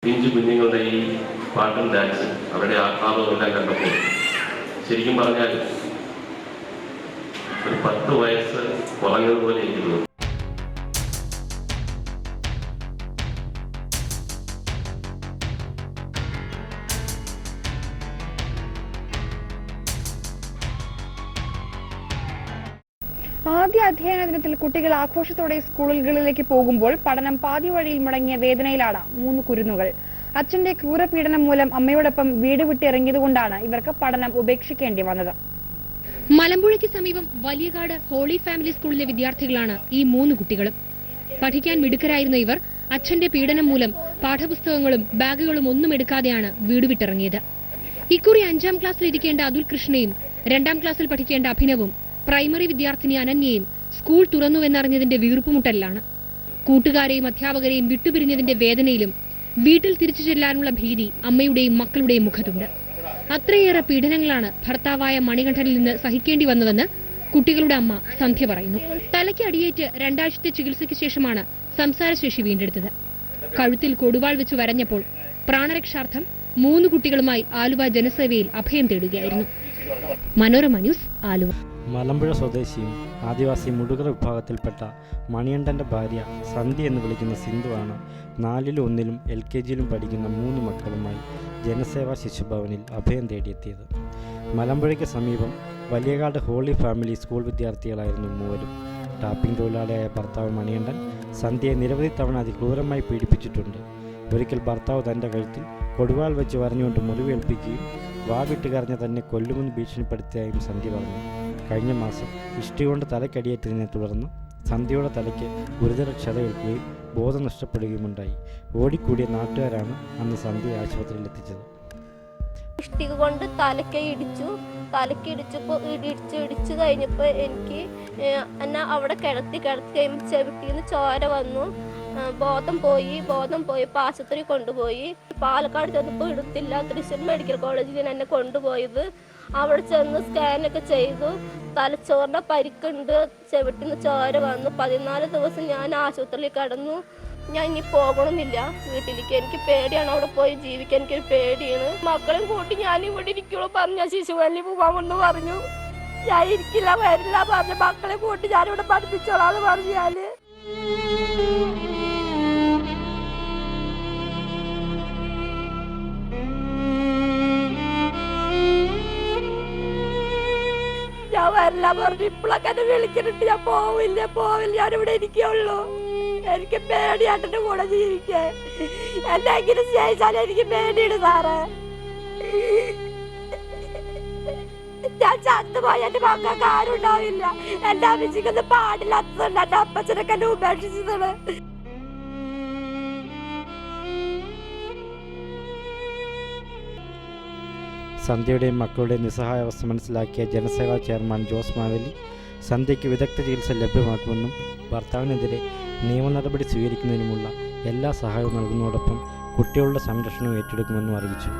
പിഞ്ചു കുഞ്ഞുങ്ങളുടെ ഈ പാട്ടും ഡാൻസും അവരുടെ ആഹ്ലാദവും എല്ലാം കണ്ടപ്പോൾ ശരിക്കും പറഞ്ഞാൽ ഒരു 10 വയസ്സ് കുറഞ്ഞതുപോലെ എനിക്ക് തോന്നി. ആദ്യ അധ്യയന ദിനത്തിൽ കുട്ടികൾ ആഘോഷത്തോടെ സ്കൂളുകളിലേക്ക് പോകുമ്പോൾ പഠനം പാതി വഴിയിൽ മുടങ്ങിയ വേദനയിലാണ് 3 കുരുന്നുകൾ. അച്ഛന്റെ ക്രൂരപീഡനം മൂലം അമ്മയോടൊപ്പം വീട് വിട്ടിറങ്ങിയതുകൊണ്ടാണ് ഇവർക്ക് പഠനം ഉപേക്ഷിക്കേണ്ടി വന്നത്. മലമ്പുഴയ്ക്ക് സമീപം വലിയകാട് ഹോളി ഫാമിലി സ്കൂളിലെ വിദ്യാർത്ഥികളാണ് ഈ 3 കുട്ടികളും. പഠിക്കാൻ മിടുക്കരായിരുന്ന ഇവർ അച്ഛന്റെ പീഡനം മൂലം പാഠപുസ്തകങ്ങളും ബാഗുകളും ഒന്നും എടുക്കാതെയാണ് വീട് വിട്ടിറങ്ങിയത്. ഇക്കുറി 5ാം ക്ലാസ്സിലിരിക്കേണ്ട അതുൽ കൃഷ്ണയും 2ാം ക്ലാസ്സിൽ പഠിക്കേണ്ട അഭിനവും പ്രൈമറി വിദ്യാർത്ഥിനി അനന്യയും സ്കൂൾ തുറന്നുവെന്നറിഞ്ഞതിന്റെ വീർപ്പുമുട്ടലിലാണ്. കൂട്ടുകാരെയും അധ്യാപകരെയും വിട്ടുപിരിഞ്ഞതിന്റെ വേദനയിലും വീട്ടിൽ തിരിച്ചു ചെല്ലാനുള്ള ഭീതി അമ്മയുടെയും മക്കളുടെയും മുഖത്തുണ്ട്. അത്രയേറെ പീഡനങ്ങളാണ് ഭർത്താവായ മണികണ്ഠനിൽ നിന്ന് സഹിക്കേണ്ടി വന്നതെന്ന് കുട്ടികളുടെ അമ്മ സന്ധ്യ പറയുന്നു. തലയ്ക്ക് അടിയേറ്റ് 2 ആഴ്ചത്തെ ചികിത്സയ്ക്ക് ശേഷമാണ് സംസാരശേഷി വീണ്ടെടുത്തത്. കഴുത്തിൽ കൊടുവാൾ വെച്ച് വരഞ്ഞപ്പോൾ പ്രാണരക്ഷാർത്ഥം 3 കുട്ടികളുമായി ആലുവ ജനസേവയിൽ അഭയം തേടുകയായിരുന്നു. മനോരമ ന്യൂസ്, ആലുവ. മലമ്പുഴ സ്വദേശിയും ആദിവാസി മുടുകർ വിഭാഗത്തിൽപ്പെട്ട മണികണ്ഠൻ്റെ ഭാര്യ സന്ധ്യ എന്ന് വിളിക്കുന്ന സിന്ധുവാണ് 4ലും 1ലും LKGയിലും പഠിക്കുന്ന 3 മക്കളുമായി ജനസേവാ ശിശുഭവനിൽ അഭയം തേടിയെത്തിയത്. മലമ്പുഴയ്ക്ക് സമീപം വലിയകാട് ഹോളി ഫാമിലി സ്കൂൾ വിദ്യാർത്ഥികളായിരുന്നു 3. ടാപ്പിംഗ് തൊഴിലാളിയായ ഭർത്താവ് മണികണ്ഠൻ സന്ധ്യയെ നിരവധി തവണ അതിക്രൂരമായി പീഡിപ്പിച്ചിട്ടുണ്ട്. ഒരിക്കൽ ഭർത്താവ് തൻ്റെ കഴുത്തിൽ കൊടുവാൾ വെച്ച് വരഞ്ഞുകൊണ്ട് മുറിവേൽപ്പിക്കുകയും വാവിട്ട് കരഞ്ഞ തന്നെ കൊല്ലുമെന്ന് ഭീഷണിപ്പെടുത്തിയായും സന്ധ്യ പറഞ്ഞു. കഴിഞ്ഞ മാസം ഇഷ്ടി കൊണ്ട് തലക്കടിയേറ്റതിനെ തുടർന്ന് സന്ധ്യയുടെ തലയ്ക്ക് ഗുരുതര ക്ഷതയേൽക്കുകയും ബോധം നഷ്ടപ്പെടുകയുമുണ്ടായി. ഓടിക്കൂടിയ നാട്ടുകാരാണ് അന്ന് സന്ധ്യയെ ആശുപത്രിയിൽ എത്തിച്ചത്. ഇഷ്ടിക കൊണ്ട് തലയ്ക്ക് ഇടിച്ചു കഴിഞ്ഞപ്പോൾ എനിക്ക് എന്നെ അവിടെ കിടത്തി കഴിയുമ്പോൾ ചെവിട്ടിന്ന് ചോര വന്നു. ബോധം പോയി ആശുപത്രി കൊണ്ടുപോയി. പാലക്കാട് ചെന്നപ്പോൾ എടുത്തില്ല. തൃശ്ശൂർ മെഡിക്കൽ കോളേജിൽ എന്നെ കൊണ്ടുപോയത്. അവിടെ ചെന്ന് സ്കാനൊക്കെ ചെയ്തു. തലച്ചോറിൻ്റെ പരിക്കുണ്ട്, ചെവിട്ടിന്ന് ചോര വന്നു. 14 ദിവസം ഞാൻ ആശുപത്രിയിൽ കിടന്നു. ഞാൻ ഇനി പോകണമെന്നില്ല വീട്ടിലേക്ക്. എനിക്ക് പേടിയാണ്, അവിടെ പോയി ജീവിക്കാൻ എനിക്കൊരു പേടിയാണ്. മക്കളെയും കൂട്ടി ഞാൻ ഇവിടെ ഇരിക്കുള്ളൂ പറഞ്ഞ ശിശുവല്ലി പോകാമെന്ന് പറഞ്ഞു. ഞാൻ ഇരിക്കില്ല, വരില്ല പറഞ്ഞു. മക്കളെ കൂട്ടി ഞാനിവിടെ പഠിപ്പിച്ചോളാന്ന് പറഞ്ഞു. ഞാൻ വരില്ല പറഞ്ഞു. ഇപ്പോഴൊക്കെ എന്നെ വിളിക്കുന്നുണ്ട്. ഞാൻ പോവില്ല, ഞാനിവിടെ ഇരിക്കുള്ളൂ. എനിക്ക് പേടിയാണ് എന്റെ കൂടെ ജീവിക്കാൻ. എന്തെങ്കിലും ചെയ്താൽ എനിക്ക് പേടിയാണ് സാറേ. ഞാൻ ചത്തുപോയി എന്റെ മക്കൾക്ക് ആരും ഉണ്ടാവില്ല. എന്റെ അമ്മച്ചിക്കൊന്നും പാടില്ലാത്തതുണ്ട്. എന്റെ അപ്പച്ചനൊക്കെ എന്നെ ഉപേക്ഷിച്ചതാണ്. സന്ധ്യയുടെയും മക്കളുടെയും നിസ്സഹായാവസ്ഥ മനസ്സിലാക്കിയ ജനസേവാ ചെയർമാൻ ജോസ് മാവേലി സന്ധ്യയ്ക്ക് വിദഗ്ധ ചികിത്സ ലഭ്യമാക്കുമെന്നും ഭർത്താവിനെതിരെ നിയമ നടപടി സ്വീകരിക്കുന്നതിനുമുള്ള എല്ലാ സഹായവും നൽകുന്നതോടൊപ്പം കുട്ടികളുടെ സംരക്ഷണവും ഏറ്റെടുക്കുമെന്നും അറിയിച്ചു.